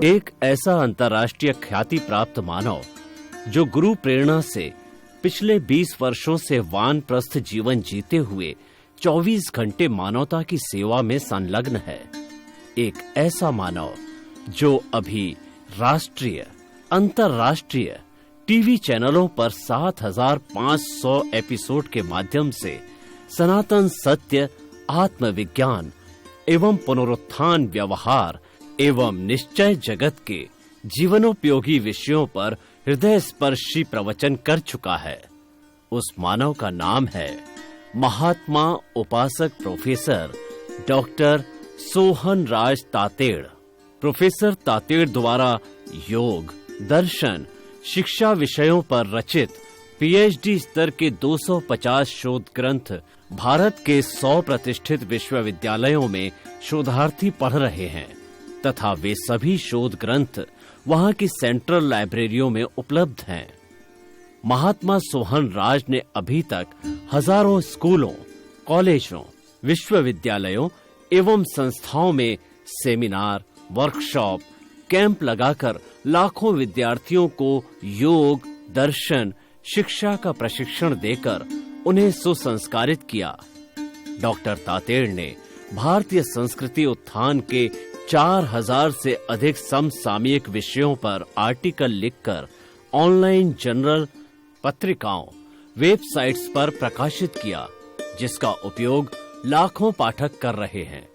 एक ऐसा अंतर्राष्ट्रीय ख्याति प्राप्त मानव जो गुरु प्रेरणा से पिछले 20 वर्षों से वानप्रस्थ जीवन जीते हुए 24 घंटे मानवता की सेवा में संलग्न है। एक ऐसा मानव जो अभी राष्ट्रीय, अंतर्राष्ट्रीय टीवी चैनलों पर 7,500 एपिसोड के माध्यम से सनातन सत्य, आत्मविज्ञान एवं पुनरुत्थान व्यवहार एवं निश्चय जगत के जीवनोपयोगी विषयों पर हृदय स्पर्शी प्रवचन कर चुका है। उस मानव का नाम है महात्मा उपासक प्रोफेसर डॉक्टर सोहन राज तातेड़। प्रोफेसर तातेड़ द्वारा योग, दर्शन, शिक्षा विषयों पर रचित पीएचडी स्तर के 250 शोध ग्रंथ भारत के 100 प्रतिष्ठित विश्वविद्यालयों में शोधार्थी पढ़ रहे हैं तथा वे सभी शोध ग्रंथ वहां की सेंट्रल लाइब्रेरियों में उपलब्ध हैं। महात्मा सोहन राज ने अभी तक हजारों स्कूलों, कॉलेजों, विश्वविद्यालयों एवं संस्थाओं में सेमिनार, वर्कशॉप, कैंप लगाकर लाखों विद्यार्थियों को योग, दर्शन, शिक्षा का प्रशिक्षण देकर उन्हें सुसंस्कारित किया। डॉक्टर तातेड़ ने भारतीय संस्कृति उत्थान के 4000 से अधिक समसामयिक विषयों पर आर्टिकल लिखकर ऑनलाइन जर्नल, पत्रिकाओं, वेबसाइट्स पर प्रकाशित किया, जिसका उपयोग लाखों पाठक कर रहे हैं।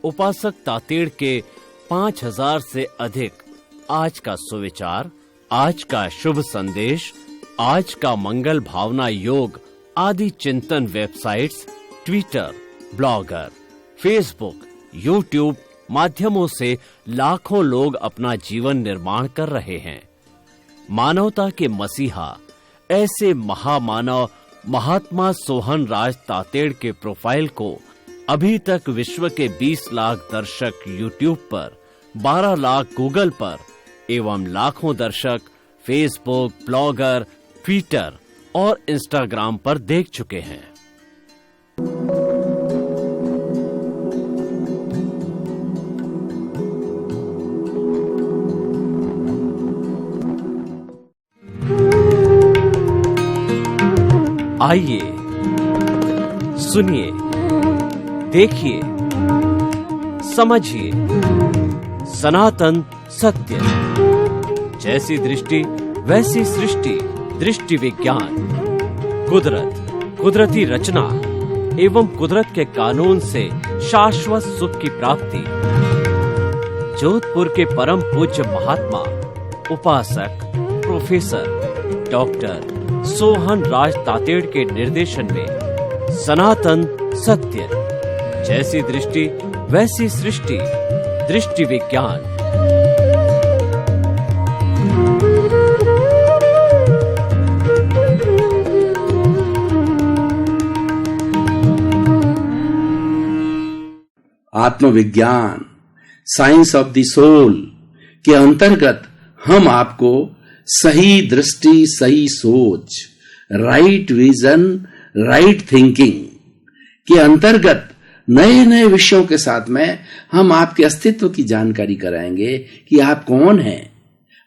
उपासक तातेड़ के 5000 से अधिक आज का सुविचार, आज का शुभ संदेश, आज का मंगल भावना योग आदि चिंतन websites, Twitter, blogger, Facebook, YouTube माध्यमों से लाखों लोग अपना जीवन निर्माण कर रहे हैं। मानवता के मसीहा ऐसे महामानव महात्मा सोहन राज तातेड़ के प्रोफाइल को अभी तक विश्व के 20 लाख दर्शक यूट्यूब पर, 12 लाख गूगल पर एवं लाखों दर्शक फेसबुक, ब्लॉगर, ट्विटर और इंस्टाग्राम पर देख चुके हैं। आइए, सुनिए, देखिए, समझिए सनातन सत्य। जैसी दृष्टि वैसी सृष्टि, दृष्टि विज्ञान, कुदरत, कुदरती रचना एवं कुदरत के कानून से शाश्वत सुख की प्राप्ति। जोधपुर के परम पूज्य महात्मा उपासक प्रोफेसर डॉक्टर सोहन राज तातेड़ के निर्देशन में सनातन सत्य, जैसी दृष्टि वैसी सृष्टि, दृष्टि विज्ञान। आत्मविज्ञान, साइंस ऑफ द सोल के अंतर्गत हम आपको सही दृष्टि, सही सोच, राइट विजन, राइट थिंकिंग के अंतर्गत नए नए विषयों के साथ में हम आपके अस्तित्व की जानकारी कराएंगे कि आप कौन हैं,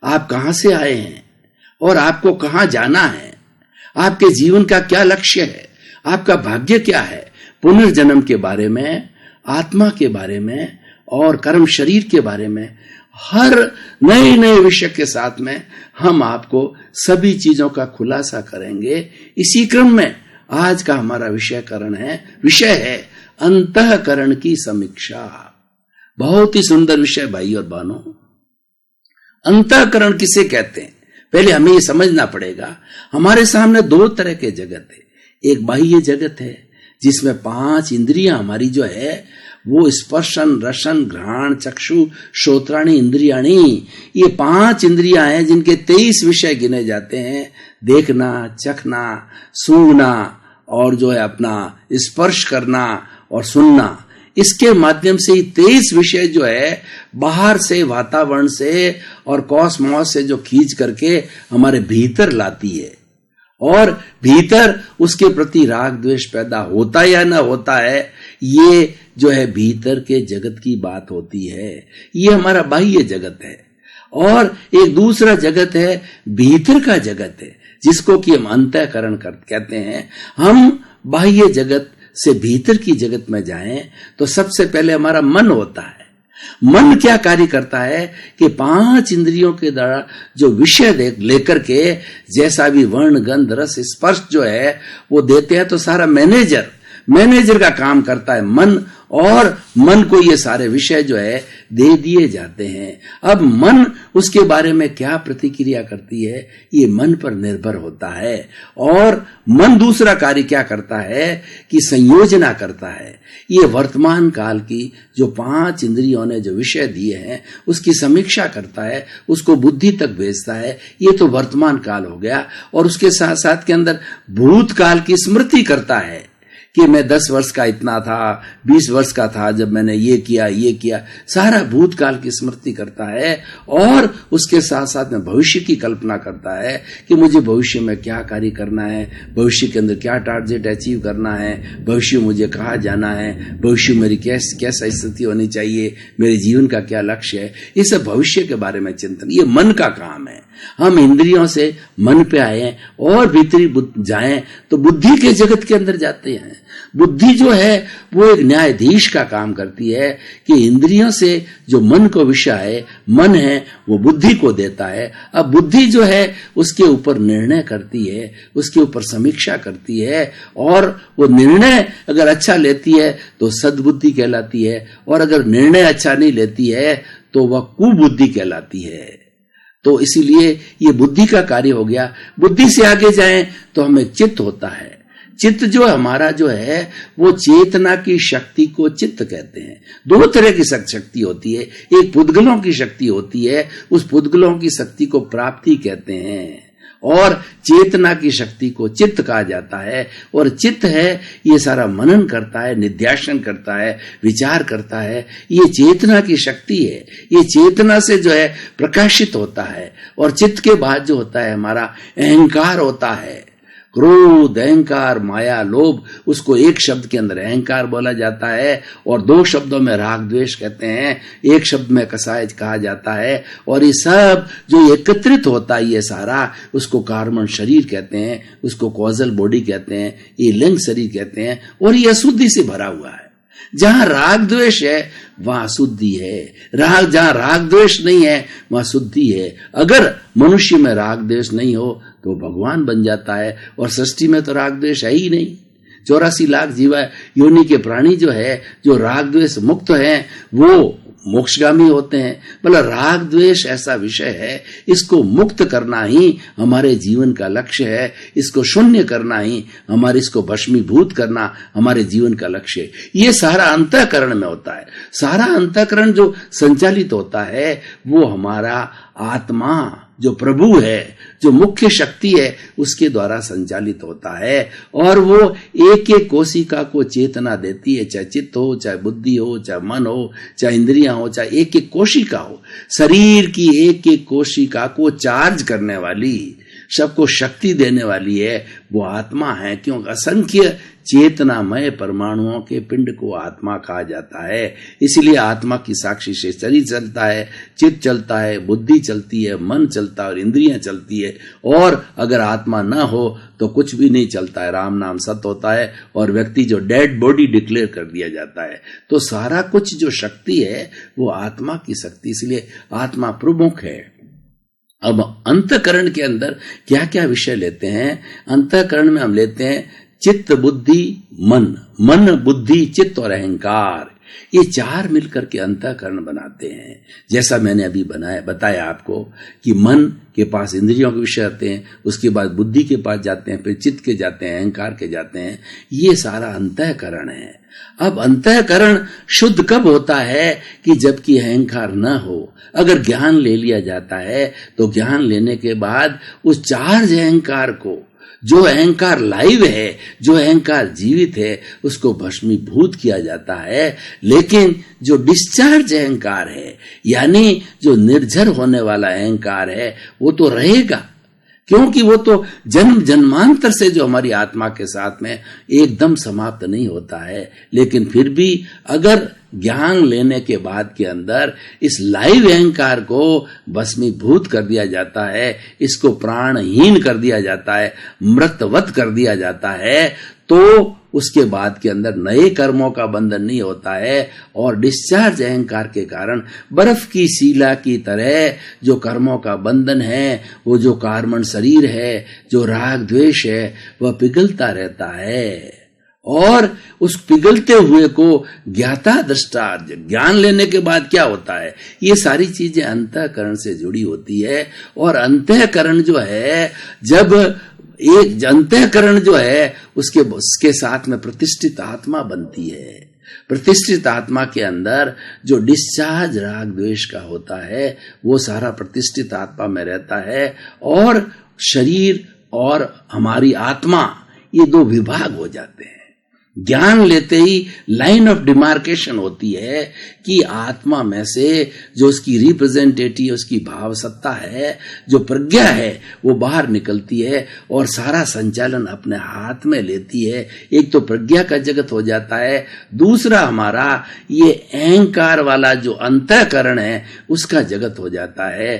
आप कहां से आए हैं और आपको कहां जाना है, आपके जीवन का क्या लक्ष्य है, आपका भाग्य क्या है, पुनर्जन्म के बारे में, आत्मा के बारे में और कर्म शरीर के बारे में हर नए नए विषय के साथ में हम आपको सभी चीजों का खुलासा करेंगे। इसी क्रम में आज का हमारा विषय है अंतःकरण की समीक्षा। बहुत ही सुंदर विषय भाई और बहनों। अंतःकरण किसे कहते हैं, पहले हमें ये समझना पड़ेगा। हमारे सामने दो तरह के जगत है। एक बाह्य जगत है जिसमें 5 इंद्रियां हमारी जो है वो स्पर्शन, रसन, घ्राण, चक्षु, श्रोत्राणी, इंद्रियाणी, ये 5 इंद्रियां हैं जिनके 23 विषय गिने जाते हैं। देखना, चखना, सूंघना और जो है अपना स्पर्श करना और सुनना। इसके माध्यम से 23 विषय जो है बाहर से, वातावरण से और कॉस्मॉस से जो खींच करके हमारे भीतर लाती है और भीतर उसके प्रति राग द्वेष पैदा होता या न होता है, ये जो है भीतर के जगत की बात होती है। ये हमारा बाह्य जगत है। और एक दूसरा जगत है, भीतर का जगत है, जिसको कि हम अंतःकरण कहते हैं। हम बाह्य जगत से भीतर की जगत में जाएं तो सबसे पहले हमारा मन होता है। मन क्या कार्य करता है कि 5 इंद्रियों के द्वारा जो विषय लेकर के, जैसा भी वर्ण गंध रस स्पर्श जो है वो देते हैं, तो सारा मैनेजर का काम करता है मन, और मन को ये सारे विषय जो है दे दिए जाते हैं। अब मन उसके बारे में क्या प्रतिक्रिया करती है, ये मन पर निर्भर होता है। और मन दूसरा कार्य क्या करता है कि संयोजना करता है। ये वर्तमान काल की जो 5 इंद्रियों ने जो विषय दिए हैं उसकी समीक्षा करता है, उसको बुद्धि तक भेजता है। ये तो वर्तमान काल हो गया। और उसके साथ साथ के अंदर भूतकाल की स्मृति करता है कि मैं 10 वर्ष का इतना था, 20 वर्ष का था जब मैंने ये किया, सारा भूतकाल की स्मृति करता है। और उसके साथ साथ में भविष्य की कल्पना करता है कि मुझे भविष्य में क्या कार्य करना है, भविष्य के अंदर क्या टारगेट अचीव करना है, भविष्य मुझे कहाँ जाना है, भविष्य मेरी कैसा स्थिति होनी चाहिए, मेरे जीवन का क्या लक्ष्य है। ये सब भविष्य के बारे में चिंतन, ये मन का काम है। हम इंद्रियों से मन पे आए और भीतरी जाएं तो बुद्धि के जगत के अंदर जाते हैं। बुद्धि जो है वो एक न्यायाधीश का काम करती है कि इंद्रियों से जो मन को विषय है, मन है वो बुद्धि को देता है। अब बुद्धि जो है उसके ऊपर निर्णय करती है, उसके ऊपर समीक्षा करती है, और वो निर्णय अगर अच्छा लेती है तो सद्बुद्धि कहलाती है, और अगर निर्णय अच्छा नहीं लेती है तो वह कुबुद्धि कहलाती है। तो इसीलिए ये बुद्धि का कार्य हो गया। बुद्धि से आगे जाएं तो हमें चित्त होता है। चित्त जो हमारा जो है वो चेतना की शक्ति को चित्त कहते हैं। 2 तरह की शक्ति होती है, एक पुद्गलों की शक्ति होती है, उस पुद्गलों की शक्ति को प्राप्ति कहते हैं, और चेतना की शक्ति को चित्त कहा जाता है। और चित्त है ये सारा मनन करता है, निध्यासन करता है, विचार करता है। ये चेतना की शक्ति है, ये चेतना से जो है प्रकाशित होता है। और चित्त के बाद जो होता है हमारा अहंकार होता है, क्रोध, अहंकार, माया, लोभ, उसको एक शब्द के अंदर अहंकार बोला जाता है, और 2 शब्दों में राग द्वेष कहते हैं, एक शब्द में कसाय कहा जाता है। और ये सब जो एकत्रित होता है ये सारा, उसको कार्बन शरीर कहते हैं, उसको कॉजल बॉडी कहते हैं, ये लिंग शरीर कहते हैं। और ये अशुद्धि से भरा हुआ है। जहां राग द्वेष है वहां शुद्धि है, जहां राग द्वेष नहीं है वहां शुद्धि है। अगर मनुष्य में राग द्वेष नहीं हो तो भगवान बन जाता है, और सृष्टि में तो राग द्वेष है ही नहीं। 84 लाख जीवा योनि के प्राणी जो है, जो राग द्वेष मुक्त हैं, वो मोक्षगामी होते हैं। मतलब राग द्वेष ऐसा विषय है, इसको मुक्त करना ही हमारे जीवन का लक्ष्य है, इसको शून्य करना ही हमारे, इसको भस्मीभूत करना हमारे जीवन का लक्ष्य है। ये सारा अंतःकरण में होता है। सारा अंतःकरण जो संचालित होता है वो हमारा आत्मा जो प्रभु है, जो मुख्य शक्ति है, उसके द्वारा संचालित होता है। और वो एक एक कोशिका को चेतना देती है, चाहे चित्त हो, चाहे बुद्धि हो, चाहे मन हो, चाहे इंद्रियां हो, चाहे एक एक कोशिका हो। शरीर की एक एक कोशिका को चार्ज करने वाली, सबको शक्ति देने वाली है वो आत्मा है। क्योंकि असंख्य चेतनामय परमाणुओं के पिंड को आत्मा कहा जाता है। इसलिए आत्मा की साक्षी से शरीर चलता है, चित्त चलता है, बुद्धि चलती है, मन चलता है और इंद्रियां चलती है। और अगर आत्मा ना हो तो कुछ भी नहीं चलता है, राम नाम सत्य होता है और व्यक्ति जो डेड बॉडी डिक्लेयर कर दिया जाता है। तो सारा कुछ जो शक्ति है वो आत्मा की शक्ति, इसलिए आत्मा प्रमुख है। अब अंतःकरण के अंदर क्या क्या विषय लेते हैं? अंतःकरण में हम लेते हैं चित्त, बुद्धि, मन। मन, बुद्धि, चित्त और अहंकार, ये 4 मिलकर के अंतःकरण बनाते हैं। जैसा मैंने अभी बताया आपको कि मन के पास इंद्रियों के विषय आते हैं, उसके बाद बुद्धि के पास जाते हैं, फिर चित्त के जाते हैं, अहंकार के जाते हैं। ये सारा अंतःकरण है। अब अंतःकरण शुद्ध कब होता है? कि जबकि अहंकार न हो। अगर ज्ञान ले लिया जाता है तो ज्ञान लेने के बाद उस चार्ज अहंकार को, जो अहंकार लाइव है, जो अहंकार जीवित है, उसको भस्मीभूत किया जाता है। लेकिन जो डिस्चार्ज अहंकार है, यानी जो निर्जर होने वाला अहंकार है, वो तो रहेगा। क्योंकि वो तो जन्म जन्मांतर से जो हमारी आत्मा के साथ में एकदम समाप्त नहीं होता है। लेकिन फिर भी अगर ज्ञान लेने के बाद के अंदर इस लाइव अहंकार को भस्मीभूत कर दिया जाता है, इसको प्राणहीन कर दिया जाता है, मृतवत कर दिया जाता है, तो उसके बाद के अंदर नए कर्मों का बंधन नहीं होता है। और डिस्चार्ज अहंकार के कारण बर्फ की शिला की तरह जो कर्मों का बंधन है, वो जो कार्मण शरीर है, जो राग द्वेष है, वह पिघलता रहता है। और उस पिघलते हुए को ज्ञाता दृष्टा ज्ञान लेने के बाद क्या होता है, ये सारी चीजें अंतःकरण से जुड़ी होती है। और अंतःकरण जो है, जब एक अंतःकरण जो है उसके साथ में प्रतिष्ठित आत्मा बनती है। प्रतिष्ठित आत्मा के अंदर जो डिस्चार्ज राग द्वेष का होता है वो सारा प्रतिष्ठित आत्मा में रहता है। और शरीर और हमारी आत्मा ये दो विभाग हो जाते हैं। ज्ञान लेते ही लाइन ऑफ डिमार्केशन होती है कि आत्मा में से जो उसकी रिप्रेजेंटेटिव, उसकी भाव सत्ता है, जो प्रज्ञा है, वो बाहर निकलती है और सारा संचालन अपने हाथ में लेती है। एक तो प्रज्ञा का जगत हो जाता है, दूसरा हमारा ये अहंकार वाला जो अंतःकरण है उसका जगत हो जाता है।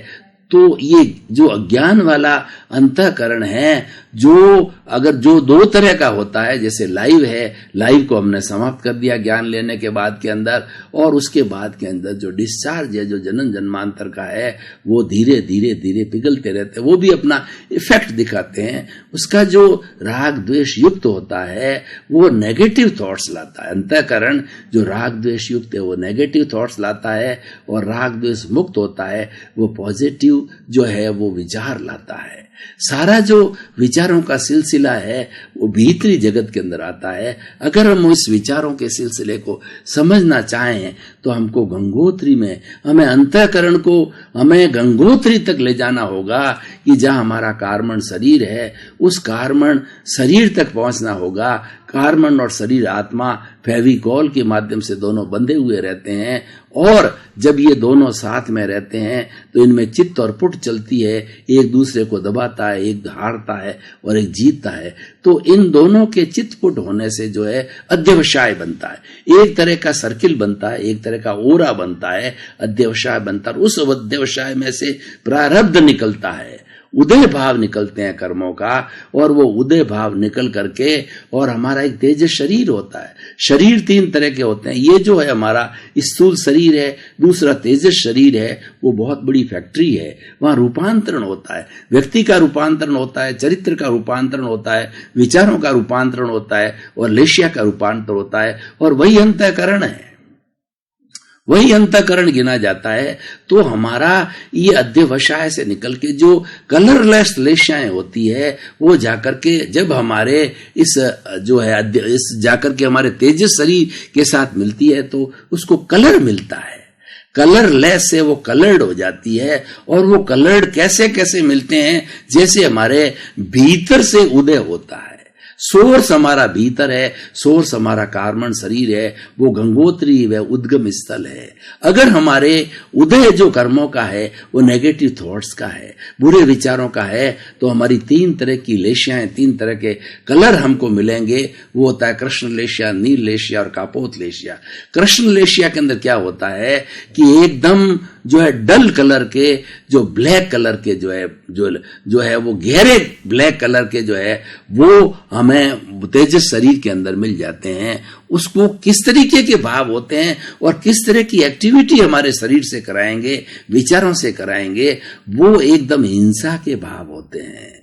तो ये जो अज्ञान वाला अंतःकरण है, जो अगर जो दो तरह का होता है, जैसे लाइव है, लाइव को हमने समाप्त कर दिया ज्ञान लेने के बाद के अंदर, और उसके बाद के अंदर जो डिस्चार्ज है, जो जन्म जन्मांतर का है, वो धीरे धीरे धीरे पिघलते रहते हैं, वो भी अपना इफेक्ट दिखाते हैं। उसका जो राग द्वेष युक्त होता है वो नेगेटिव थॉट्स लाता है। अंतःकरण जो राग द्वेष युक्त है वो नेगेटिव थॉट्स लाता है, और राग द्वेष मुक्त होता है वो पॉजिटिव जो है वो विचार लाता है। सारा जो विचारों का सिलसिला है वो भीतरी जगत के अंदर आता है। अगर हम इस विचारों के सिलसिले को समझना चाहें तो हमको गंगोत्री में, हमें अंतःकरण को हमें गंगोत्री तक ले जाना होगा कि जहां हमारा कार्मण शरीर है उस कार्मण शरीर तक पहुंचना होगा। कार्मण और शरीर आत्मा फेविकॉल के माध्यम से दोनों बंधे हुए रहते हैं, और जब ये दोनों साथ में रहते हैं तो इनमें चित्त और पुट चलती है, एक दूसरे को दबाता है, एक हारता है और एक जीतता है। तो इन दोनों के चित्त पुट होने से जो है अध्यवसाय बनता है, एक तरह का सर्किल बनता है, एक तरह का ओरा बनता है, अध्यवसाय बनता है। उस अध्यवसाय में से प्रारब्ध निकलता है, उदय भाव निकलते हैं कर्मों का, और वो उदय भाव निकल करके और हमारा एक तेजस शरीर होता है। शरीर तीन तरह के होते हैं। ये जो है हमारा स्थूल शरीर है, दूसरा तेजस शरीर है, वो बहुत बड़ी फैक्ट्री है। वहां रूपांतरण होता है, व्यक्ति का रूपांतरण होता है, चरित्र का रूपांतरण होता है, विचारों का रूपांतरण होता है, और लेशिया का रूपांतरण होता है, और वही अंतःकरण है, वही अंतःकरण गिना जाता है। तो हमारा ये अध्यवसाय से निकल के जो कलरलेस लेशाएं होती है वो जाकर के जब हमारे इस जो है इस जाकर के हमारे तेजस शरीर के साथ मिलती है तो उसको कलर मिलता है। कलरलेस से वो कलर्ड हो जाती है, और वो कलर्ड कैसे कैसे मिलते हैं, जैसे हमारे भीतर से उदय होता है। सोर्स हमारा भीतर है, सोर्स हमारा कार्मण शरीर है, वो गंगोत्री व उद्गम स्थल है। अगर हमारे उदय जो कर्मों का है वो नेगेटिव थॉट्स का है, बुरे विचारों का है, तो हमारी तीन तरह की लेशियाएं, तीन तरह के कलर हमको मिलेंगे। वो होता है कृष्ण लेशिया, नील लेशिया और कापोत लेशिया। कृष्ण लेशिया के अंदर क्या होता है कि एकदम जो है डल कलर के, जो ब्लैक कलर के जो है वो गहरे ब्लैक कलर के जो है वो हमें तेजस शरीर के अंदर मिल जाते हैं। उसको किस तरीके के भाव होते हैं और किस तरह की एक्टिविटी हमारे शरीर से कराएंगे, विचारों से कराएंगे, वो एकदम हिंसा के भाव होते हैं।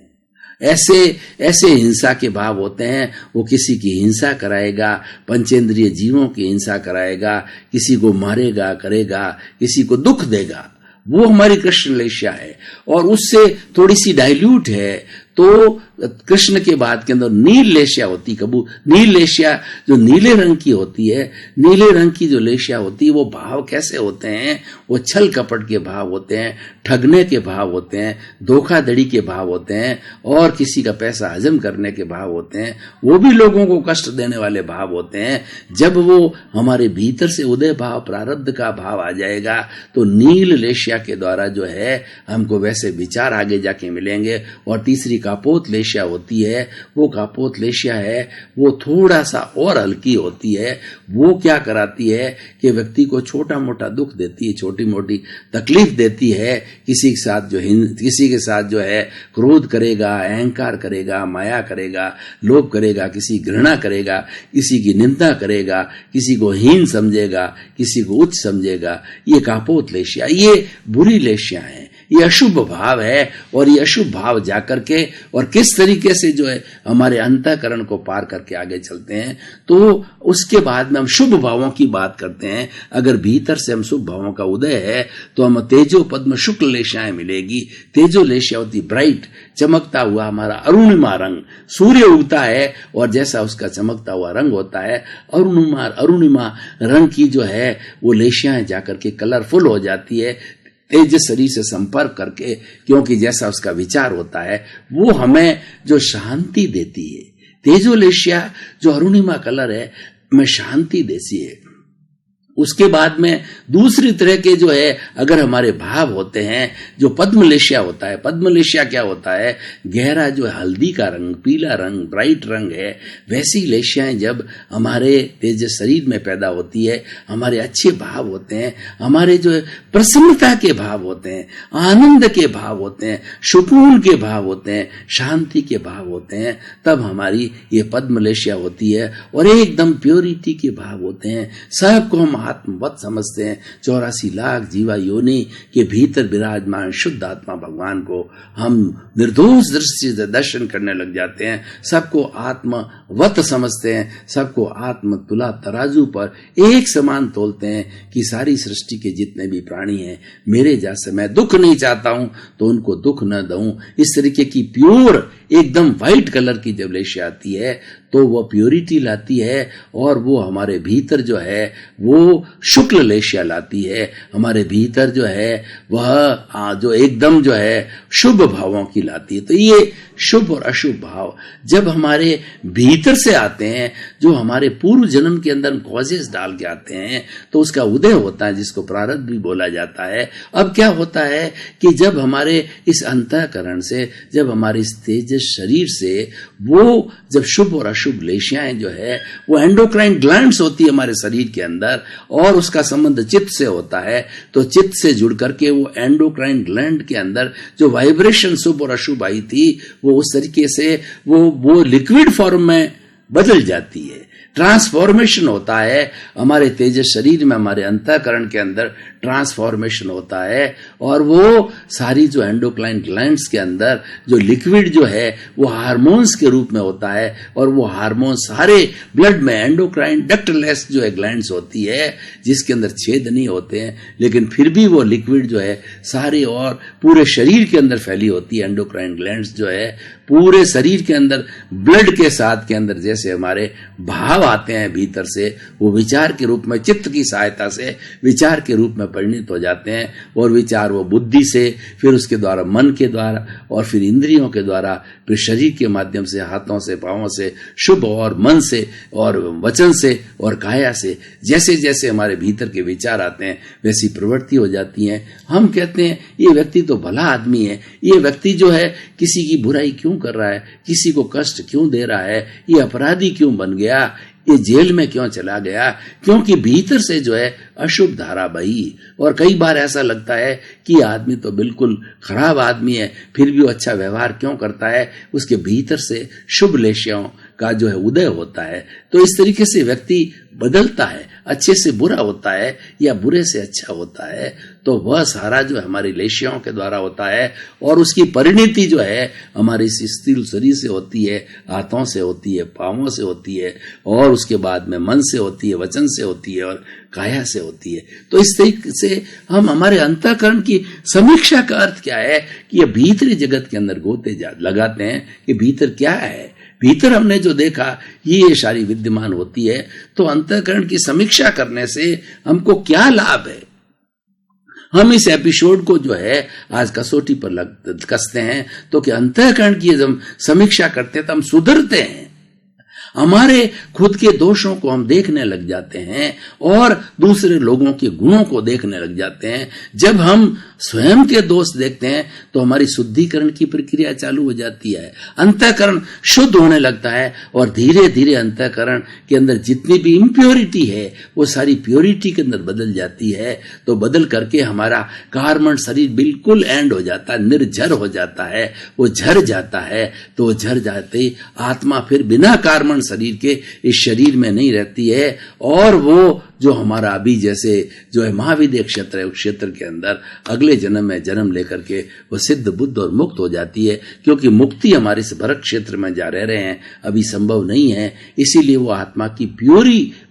ऐसे हिंसा के भाव होते हैं। वो किसी की हिंसा कराएगा, पंचेंद्रिय जीवों की हिंसा कराएगा, किसी को मारेगा, करेगा, किसी को दुख देगा, वो हमारी कृष्ण लेशिया है। और उससे थोड़ी सी डाइल्यूट है तो कृष्ण के बाद के अंदर नील लेशिया होती, नील लेशिया जो नीले रंग की होती है, नीले रंग की जो लेशिया होती है वो भाव कैसे होते हैं? वो छल कपट के भाव होते हैं, ठगने के भाव होते हैं, धोखाधड़ी के भाव होते हैं, और किसी का पैसा हजम करने के भाव होते हैं। वो भी लोगों को कष्ट देने वाले भाव होते हैं। जब वो हमारे भीतर से उदय भाव, प्रारब्ध का भाव आ जाएगा तो नील लेशिया के द्वारा जो है हमको वैसे विचार आगे जाके मिलेंगे। और तीसरी कापोत लेशिया होती है, वो कापोत लेशिया है वो थोड़ा सा और हल्की होती है। वो क्या कराती है कि व्यक्ति को छोटा मोटा दुख देती है, छोटी मोटी तकलीफ देती है। किसी के साथ जो है क्रोध करेगा, अहंकार करेगा, माया करेगा, लोभ करेगा, किसी घृणा करेगा, किसी की निंदा करेगा, किसी को हीन समझेगा, किसी को उच्च समझेगा। ये कापोत लेशिया, ये बुरी लेशिया है, ये अशुभ भाव है। और ये अशुभ भाव जाकर के और किस तरीके से जो है हमारे अंतःकरण को पार करके आगे चलते हैं। तो उसके बाद में हम शुभ भावों की बात करते हैं। अगर भीतर से हम शुभ भावों का उदय है तो हम तेजो पद्म शुक्ल लेशियाएं मिलेगी। तेजो लेशिया होती ब्राइट, चमकता हुआ हमारा अरुणिमा रंग। सूर्य उगता है और जैसा उसका चमकता हुआ रंग होता है, अरुणिमा रंग की जो है वो लेशियाएं जाकर के कलरफुल हो जाती है तेज शरीर से संपर्क करके, क्योंकि जैसा उसका विचार होता है वो हमें जो शांति देती है। तेजो लेशिया जो अरुणिमा कलर है हमें शांति देती है। उसके बाद में दूसरी तरह के जो है अगर हमारे भाव होते हैं, जो पद्मलेशिया होता है। पद्मलेशिया क्या होता है? गहरा जो हल्दी का रंग, पीला रंग, ब्राइट रंग है। वैसी लेशियाएं जब हमारे तेज शरीर में पैदा होती है, हमारे अच्छे भाव होते हैं, हमारे जो प्रसन्नता के भाव होते हैं, आनंद के भाव होते हैं, सुकून के भाव होते हैं, शांति के भाव होते हैं, तब हमारी ये पद्मलेशिया होती है। और एकदम प्योरिटी के भाव होते हैं। सबको हम आत्मवत समझते हैं। 84 लाख जीवा योनि के भीतर विराजमान शुद्ध आत्मा भगवान को हम निर्दोष दृष्टि से दर्शन करने लग जाते हैं। सबको आत्मवत समझते हैं, सबको आत्म तुला तराजू पर एक समान तोलते हैं कि सारी सृष्टि के जितने भी प्राणी हैं मेरे जैसे, मैं दुख नहीं चाहता हूं तो उनको दुख न दूं। इस तरीके की प्योर एकदम व्हाइट कलर की जब लेशिया आती है तो वो प्योरिटी लाती है और वो हमारे भीतर जो है वो शुक्ल लेशिया लाती है। हमारे भीतर जो है वह जो एकदम जो है शुभ भावों की लाती है। तो ये शुभ और अशुभ भाव जब हमारे भीतर से आते हैं, जो हमारे पूर्व जन्म के अंदर कॉजेस डाल के आते हैं, तो उसका उदय होता है, जिसको प्रारब्ध भी बोला जाता है। अब क्या होता है कि जब हमारे इस अंतःकरण से, जब हमारे इस तेजस शरीर से वो जब शुभ और अशुभ लेशियाएं जो है वो एंडोक्राइन ग्लैंड्स होती है हमारे शरीर के अंदर, और उसका संबंध चित्त से होता है, तो चित्त से जुड़ करके वो एंडोक्राइन ग्लैंड के अंदर जो वाइब्रेशन शुभ और अशुभ आई थी वो उस तरीके से वो लिक्विड फॉर्म में बदल जाती है। ट्रांसफॉर्मेशन होता है हमारे तेजस शरीर में, हमारे अंतःकरण के अंदर ट्रांसफॉर्मेशन होता है। और वो सारी जो एंडोक्राइन ग्लैंड्स के अंदर जो लिक्विड जो है वो हार्मोन्स के रूप में होता है, और वो हार्मोन सारे ब्लड में, एंडोक्राइन डक्टलेस जो है ग्लैंड्स होती है जिसके अंदर छेद नहीं होते हैं, लेकिन फिर भी वो लिक्विड जो है सारे और पूरे शरीर के अंदर फैली होती है। एंडोक्राइन ग्लैंड्स जो है पूरे शरीर के अंदर ब्लड के साथ के अंदर जैसे हमारे भाव आते हैं भीतर से, वो विचार के रूप में, चित्त की सहायता से विचार के रूप में परिणित हो जाते हैं। और विचार वो बुद्धि से, फिर उसके द्वारा मन के द्वारा, और फिर इंद्रियों के द्वारा, फिर शरीर के माध्यम से, हाथों से, पांवों से, शुभ और मन से और वचन से और काया से, जैसे जैसे हमारे भीतर के विचार आते हैं वैसी प्रवृत्ति हो जाती है। हम कहते हैं ये व्यक्ति तो भला आदमी है, ये व्यक्ति जो है किसी की बुराई क्यों कर रहा है, किसी को कष्ट क्यों दे रहा है, ये अपराधी क्यों बन गया, ये जेल में क्यों चला गया, क्योंकि भीतर से जो है अशुभ धारा बही। और कई बार ऐसा लगता है कि आदमी तो बिल्कुल खराब आदमी है, फिर भी वो अच्छा व्यवहार क्यों करता है, उसके भीतर से शुभ लेशियाओं का जो है उदय होता है। तो इस तरीके से व्यक्ति बदलता है, अच्छे से बुरा होता है या बुरे से अच्छा होता है, तो वह सारा जो है हमारी लेशियाओं के द्वारा होता है और उसकी परिणति जो है हमारी स्थूल शरीर से होती है, हाथों से होती है, पांवों से होती है और उसके बाद में मन से होती है, वचन से होती है और काया से होती है। तो इस तरीके से हम हमारे अंतःकरण की समीक्षा का अर्थ क्या है कि ये भीतरी जगत के अंदर गोते लगाते हैं कि भीतर क्या है, भीतर हमने जो देखा ये सारी विद्यमान होती है। तो अंतःकरण की समीक्षा करने से हमको क्या लाभ है, हम इस एपिसोड को जो है आज कसौटी पर कसते हैं तो कि अंतःकरण की जब समीक्षा करते हैं तो हम सुधरते हैं, हमारे खुद के दोषों को हम देखने लग जाते हैं और दूसरे लोगों के गुणों को देखने लग जाते हैं। जब हम स्वयं के दोष देखते हैं तो हमारी शुद्धिकरण की प्रक्रिया चालू हो जाती है, अंतःकरण शुद्ध होने लगता है और धीरे धीरे अंतःकरण के अंदर जितनी भी इम्प्योरिटी है वो सारी प्योरिटी के अंदर बदल जाती है। तो बदल करके हमारा कार्बन शरीर बिल्कुल एंड हो जाता है, निर्झर हो जाता है, वो झर जाता है। तो झर जाते आत्मा फिर बिना कार्बन शरीर के इस शरीर में नहीं रहती है और वो जो हमारा अभी जैसे जो है महाविद्य क्षेत्र है, उस क्षेत्र के अंदर अगले जन्म में जन्म लेकर के वो सिद्ध बुद्ध और मुक्त हो जाती है। क्योंकि मुक्ति हमारे इस भरत क्षेत्र में जा रहे हैं अभी संभव नहीं है, इसीलिए वो आत्मा की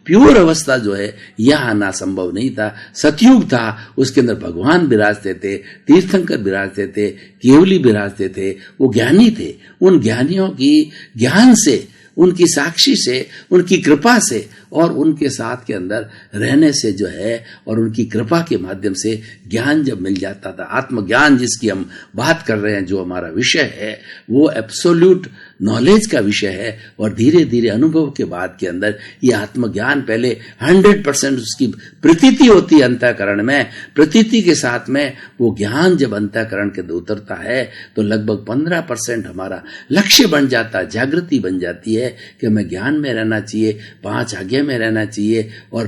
प्योर अवस्था जो है यह आना संभव नहीं था। सतयुग था, उसके अंदर भगवान विराजते थे, तीर्थंकर विराजते थे, केवली विराजते थे, वो ज्ञानी थे। उन ज्ञानियों की ज्ञान से, उनकी साक्षी से, उनकी कृपा से और उनके साथ के अंदर रहने से जो है और उनकी कृपा के माध्यम से ज्ञान जब मिल जाता था, आत्मज्ञान जिसकी हम बात कर रहे हैं, जो हमारा विषय है वो एब्सोल्यूट नॉलेज का विषय है। और धीरे धीरे अनुभव के बाद के अंदर ये आत्मज्ञान पहले 100% उसकी प्रतीति होती है अंतःकरण में, प्रतीति के साथ में वो ज्ञान जब अंतःकरण के अंदर उतरता है तो लगभग 15% हमारा लक्ष्य बन जाता है, जागृति बन जाती है कि हमें ज्ञान में रहना चाहिए, 5 आज्ञा में रहना चाहिए और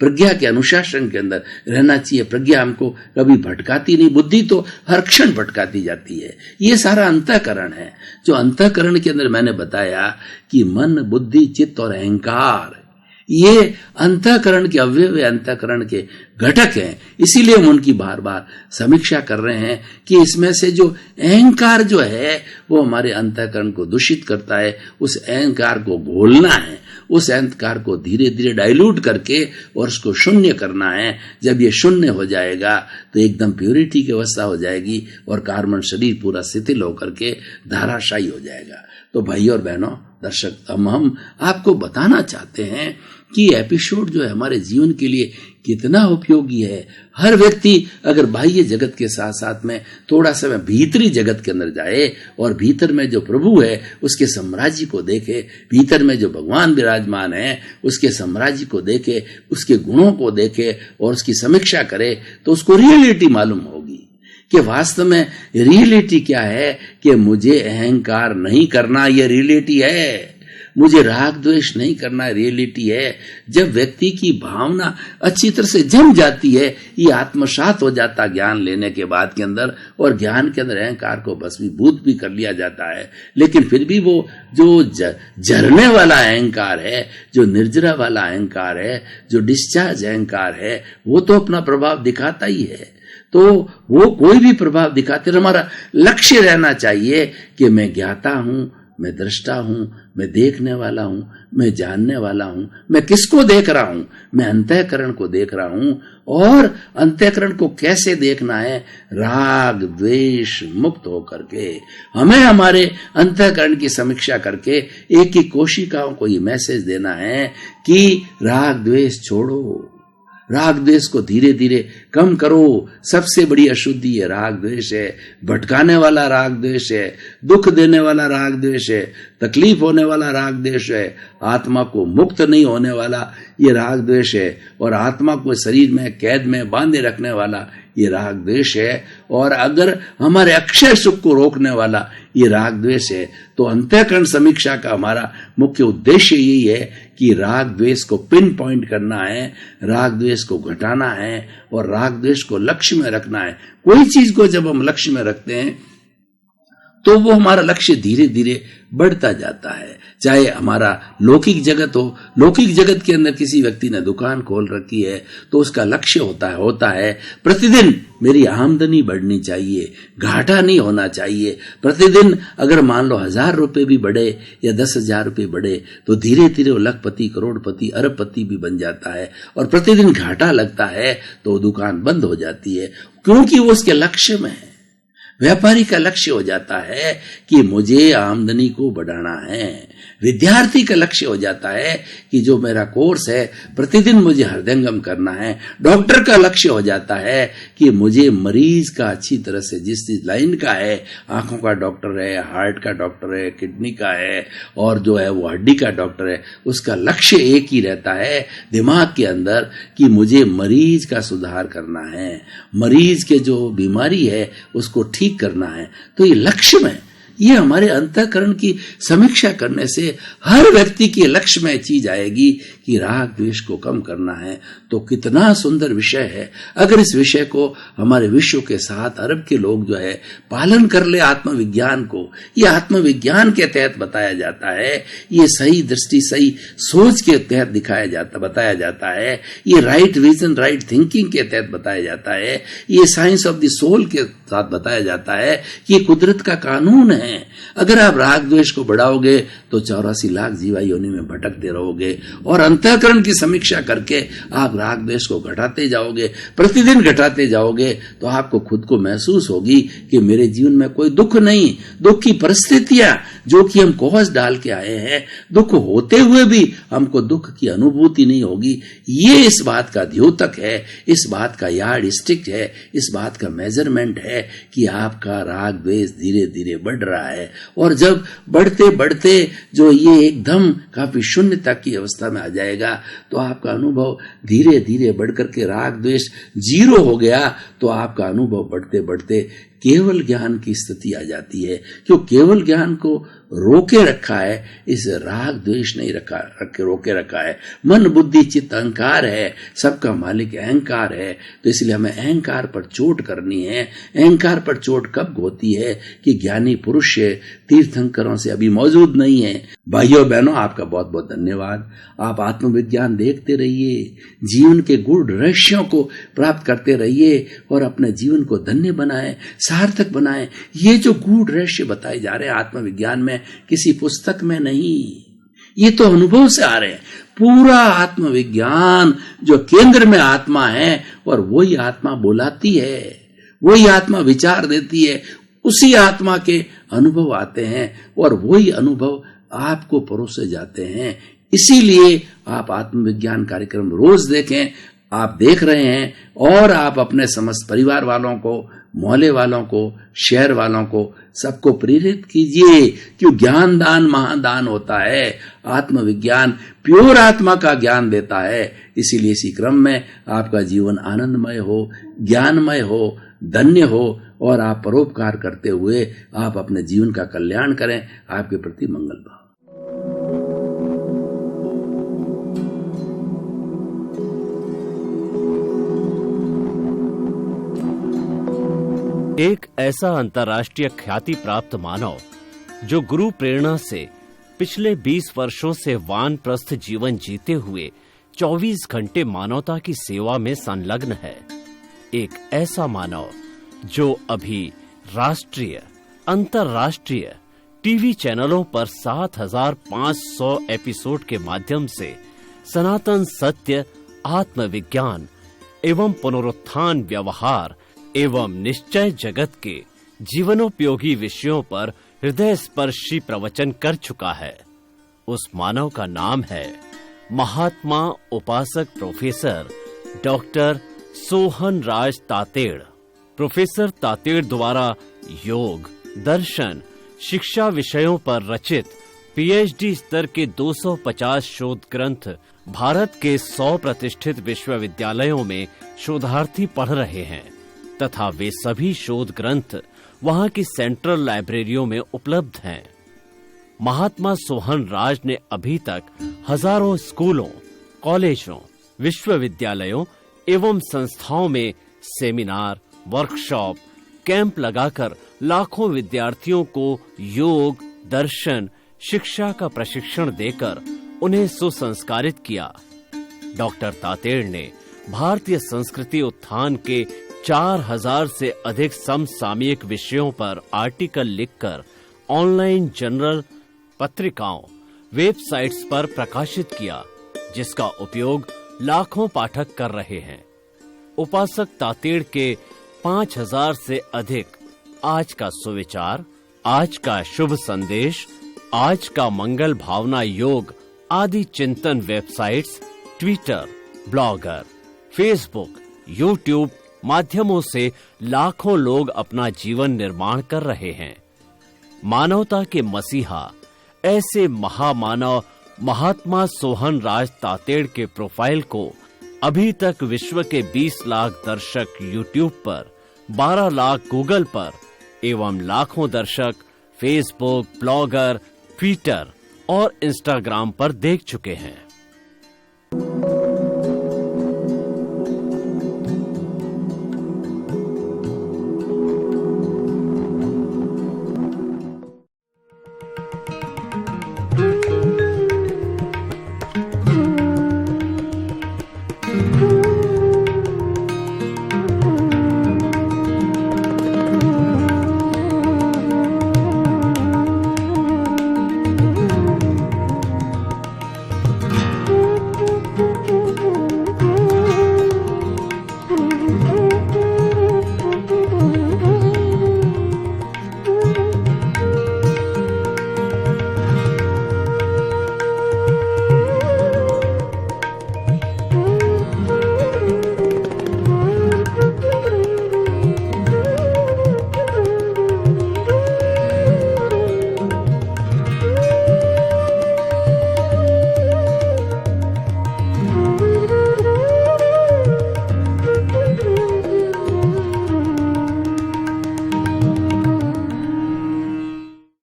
प्रज्ञा के अनुशासन के अंदर रहना चाहिए। प्रज्ञा हमको कभी भटकाती नहीं, बुद्धि तो हर क्षण भटकाती जाती है। ये सारा अंतःकरण है। जो अंतःकरण के अंदर मैंने बताया कि मन, बुद्धि, चित्त और अहंकार ये अंतःकरण के अवयव, अंतःकरण के घटक हैं। इसीलिए हम उनकी बार बार समीक्षा कर रहे हैं कि इसमें से जो अहंकार जो है वो हमारे अंतःकरण को दूषित करता है। उस अहंकार को घोलना है, उस अहंकार को धीरे धीरे डाइल्यूट करके और उसको शून्य करना है। जब ये शून्य हो जाएगा तो एकदम प्योरिटी की अवस्था हो जाएगी और कार्बन शरीर पूरा शिथिल होकर के धाराशायी हो जाएगा। तो भाई और बहनों, दर्शक, हम आपको बताना चाहते हैं कि एपिसोड जो है हमारे जीवन के लिए कितना उपयोगी है। हर व्यक्ति अगर बाह्य जगत के साथ साथ में थोड़ा सा भीतरी जगत के अंदर जाए और भीतर में जो प्रभु है उसके साम्राज्य को देखे, भीतर में जो भगवान विराजमान है उसके साम्राज्य को देखे, उसके गुणों को देखे और उसकी समीक्षा करे तो उसको रियलिटी मालूम होगी कि वास्तव में रियलिटी क्या है। कि मुझे अहंकार नहीं करना, ये रियलिटी है। मुझे राग द्वेष नहीं करना, रियलिटी है। जब व्यक्ति की भावना अच्छी तरह से जम जाती है, ये आत्मसात हो जाता ज्ञान लेने के बाद के अंदर, और ज्ञान के अंदर अहंकार को भस्मीभूत भी कर लिया जाता है। लेकिन फिर भी वो जो जरने वाला अहंकार है, जो निर्जरा वाला अहंकार है, जो डिस्चार्ज अहंकार है, वो तो अपना प्रभाव दिखाता ही है। तो वो कोई भी प्रभाव दिखाते, हमारा लक्ष्य रहना चाहिए कि मैं ज्ञाता हूं, मैं दृष्टा हूं, मैं देखने वाला हूं, मैं जानने वाला हूं। मैं किसको देख रहा हूं? मैं अंतःकरण को देख रहा हूं। और अंतःकरण को कैसे देखना है? राग द्वेष मुक्त होकर के हमें हमारे अंतःकरण की समीक्षा करके एक ही कोशिकाओं को ये मैसेज देना है कि राग द्वेष छोड़ो, राग द्वेष को धीरे धीरे कम करो। सबसे बड़ी अशुद्धि है राग द्वेष है, भटकाने वाला राग द्वेष है, दुख देने वाला राग द्वेष है, तकलीफ होने वाला राग द्वेष है, आत्मा को मुक्त नहीं होने वाला ये राग द्वेष है, और आत्मा को शरीर में कैद में बांधे रखने वाला ये राग द्वेष है, और अगर हमारे अक्षय सुख को रोकने वाला ये राग द्वेष है। तो अंतःकरण समीक्षा का हमारा मुख्य उद्देश्य यही है कि राग द्वेष को पिन पॉइंट करना है, राग द्वेष को घटाना है और राग द्वेष को लक्ष्य में रखना है। कोई चीज को जब हम लक्ष्य में रखते हैं तो वो हमारा लक्ष्य धीरे धीरे बढ़ता जाता है। चाहे हमारा लौकिक जगत हो, लौकिक जगत के अंदर किसी व्यक्ति ने दुकान खोल रखी है तो उसका लक्ष्य होता है प्रतिदिन मेरी आमदनी बढ़नी चाहिए, घाटा नहीं होना चाहिए। प्रतिदिन अगर मान लो 1000 रुपए भी बढ़े या 10,000 रुपए बढ़े तो धीरे धीरे वो लखपति, करोड़पति, अरबपति भी बन जाता है। और प्रतिदिन घाटा लगता है तो दुकान बंद हो जाती है, क्योंकि वो उसके लक्ष्य में है। व्यापारी का लक्ष्य हो जाता है कि मुझे आमदनी को बढ़ाना है। विद्यार्थी का लक्ष्य हो जाता है कि जो मेरा कोर्स है प्रतिदिन मुझे हृदयंगम करना है। डॉक्टर का लक्ष्य हो जाता है कि मुझे मरीज का अच्छी तरह से जिस लाइन का है, आंखों का डॉक्टर है, हार्ट का डॉक्टर है, किडनी का है और जो है वो हड्डी का डॉक्टर है, उसका लक्ष्य एक ही रहता है दिमाग के अंदर कि मुझे मरीज का सुधार करना है, मरीज के जो बीमारी है उसको ठीक करना है। तो ये लक्ष्य में, ये हमारे अंतःकरण की समीक्षा करने से हर व्यक्ति के लक्ष्य में चीज आएगी कि राग द्वेष को कम करना है। तो कितना सुंदर विषय है। अगर इस विषय को हमारे विश्व के 7 अरब के लोग जो है पालन कर ले आत्मविज्ञान को, ये आत्मविज्ञान के तहत बताया जाता है, ये सही दृष्टि, सही सोच के तहत बताया जाता है, ये राइट विजन, राइट थिंकिंग के तहत बताया जाता है, ये साइंस ऑफ द सोल के साथ बताया जाता है कि ये कुदरत का कानून है। अगर आप राग द्वेष को बढ़ाओगे तो 84 लाख जीवा योनि में भटकते रहोगे और अंतःकरण की समीक्षा करके आप राग द्वेष को घटाते जाओगे, प्रतिदिन घटाते जाओगे तो आपको खुद को महसूस होगी कि मेरे जीवन में कोई दुख नहीं। दुख की परिस्थितियां जो कि हम कोहस डाल के आए हैं, दुख होते हुए भी हमको दुख की अनुभूति नहीं होगी। ये इस बात का द्योतक है, इस बात का यार्ड स्टिक है, इस बात का मेजरमेंट है कि आपका राग द्वेष धीरे धीरे बढ़ रहा है। और जब बढ़ते बढ़ते जो ये एकदम काफी शून्यता की अवस्था में आ जाएगा तो आपका अनुभव धीरे धीरे बढ़कर के राग द्वेष 0 हो गया तो आपका अनुभव बढ़ते बढ़ते केवल ज्ञान की स्थिति आ जाती है। क्यों केवल ज्ञान को रोके रखा है, इस राग द्वेष नहीं रोके रखा है। मन बुद्धि चित्त अहंकार है, सबका मालिक अहंकार है। तो इसलिए हमें अहंकार पर चोट करनी है। अहंकार पर चोट कब होती है कि ज्ञानी पुरुष तीर्थंकरों से अभी मौजूद नहीं है। भाइयों बहनों, आपका बहुत बहुत धन्यवाद। आप आत्मविज्ञान देखते रहिए, जीवन के गूढ़ रहस्यों को प्राप्त करते रहिए और अपने जीवन को धन्य बनाएं, सार्थक बनाएं। ये जो गूढ़ रहस्य बताए जा रहे हैं आत्मविज्ञान में, किसी पुस्तक में नहीं, ये तो अनुभव से आ रहे हैं। पूरा आत्मविज्ञान जो केंद्र में आत्मा है और वही आत्मा बुलाती है, वही आत्मा विचार देती है, उसी आत्मा के अनुभव आते हैं और वही अनुभव आपको परोसे जाते हैं। इसीलिए आप आत्मविज्ञान कार्यक्रम रोज देखें। आप देख रहे हैं और आप अपने समस्त परिवार वालों को, मोहल्ले वालों को, शहर वालों को, सबको प्रेरित कीजिए। क्यों ज्ञान दान महादान होता है। आत्मविज्ञान प्योर आत्मा का ज्ञान देता है। इसीलिए इसी क्रम में आपका जीवन आनंदमय हो, ज्ञानमय हो, धन्य हो और आप परोपकार करते हुए आप अपने जीवन का कल्याण करें। आपके प्रति मंगल भाव। एक ऐसा अंतर्राष्ट्रीय ख्याति प्राप्त मानव जो गुरु प्रेरणा से पिछले 20 वर्षों से वानप्रस्थ जीवन जीते हुए 24 घंटे मानवता की सेवा में संलग्न है। एक ऐसा मानव जो अभी राष्ट्रीय, अंतर्राष्ट्रीय टीवी चैनलों पर 7,500 एपिसोड के माध्यम से सनातन सत्य, आत्मविज्ञान एवं पुनरुत्थान व्यवहार एवं निश्चय जगत के जीवनोपयोगी विषयों पर हृदय स्पर्शी प्रवचन कर चुका है। उस मानव का नाम है महात्मा उपासक प्रोफेसर डॉक्टर सोहन राज तातेड़। प्रोफेसर तातेड़ द्वारा योग, दर्शन, शिक्षा विषयों पर रचित पीएचडी स्तर के 250 शोध ग्रंथ भारत के 100 प्रतिष्ठित विश्वविद्यालयों में शोधार्थी पढ़ रहे हैं तथा वे सभी शोध ग्रंथ वहां की सेंट्रल लाइब्रेरियों में उपलब्ध हैं। महात्मा सोहन राज ने अभी तक हजारों स्कूलों, कॉलेजों, विश्वविद्यालयों एवं संस्थाओं में सेमिनार, वर्कशॉप, कैंप लगाकर लाखों विद्यार्थियों को योग, दर्शन, शिक्षा का प्रशिक्षण देकर उन्हें सुसंस्कारित किया। डॉक्टर तातेड़ ने भारतीय संस्कृति उत्थान के 4000 से अधिक समसामयिक विषयों पर आर्टिकल लिखकर ऑनलाइन जर्नल, पत्रिकाओं, वेबसाइट्स पर प्रकाशित किया, जिसका उपयोग लाखों पाठक कर रहे हैं। उपासक तातेड़ के 5000 से अधिक आज का सुविचार, आज का शुभ संदेश, आज का मंगल भावना योग आदि चिंतन websites, Twitter, blogger, Facebook, YouTube माध्यमों से लाखों लोग अपना जीवन निर्माण कर रहे हैं। मानवता के मसीहा ऐसे महामानव महात्मा सोहन राज तातेड़ के प्रोफाइल को अभी तक विश्व के 20 लाख दर्शक यूट्यूब पर, 12 लाख गूगल पर एवं लाखों दर्शक फेसबुक, ब्लॉगर, ट्विटर और इंस्टाग्राम पर देख चुके हैं।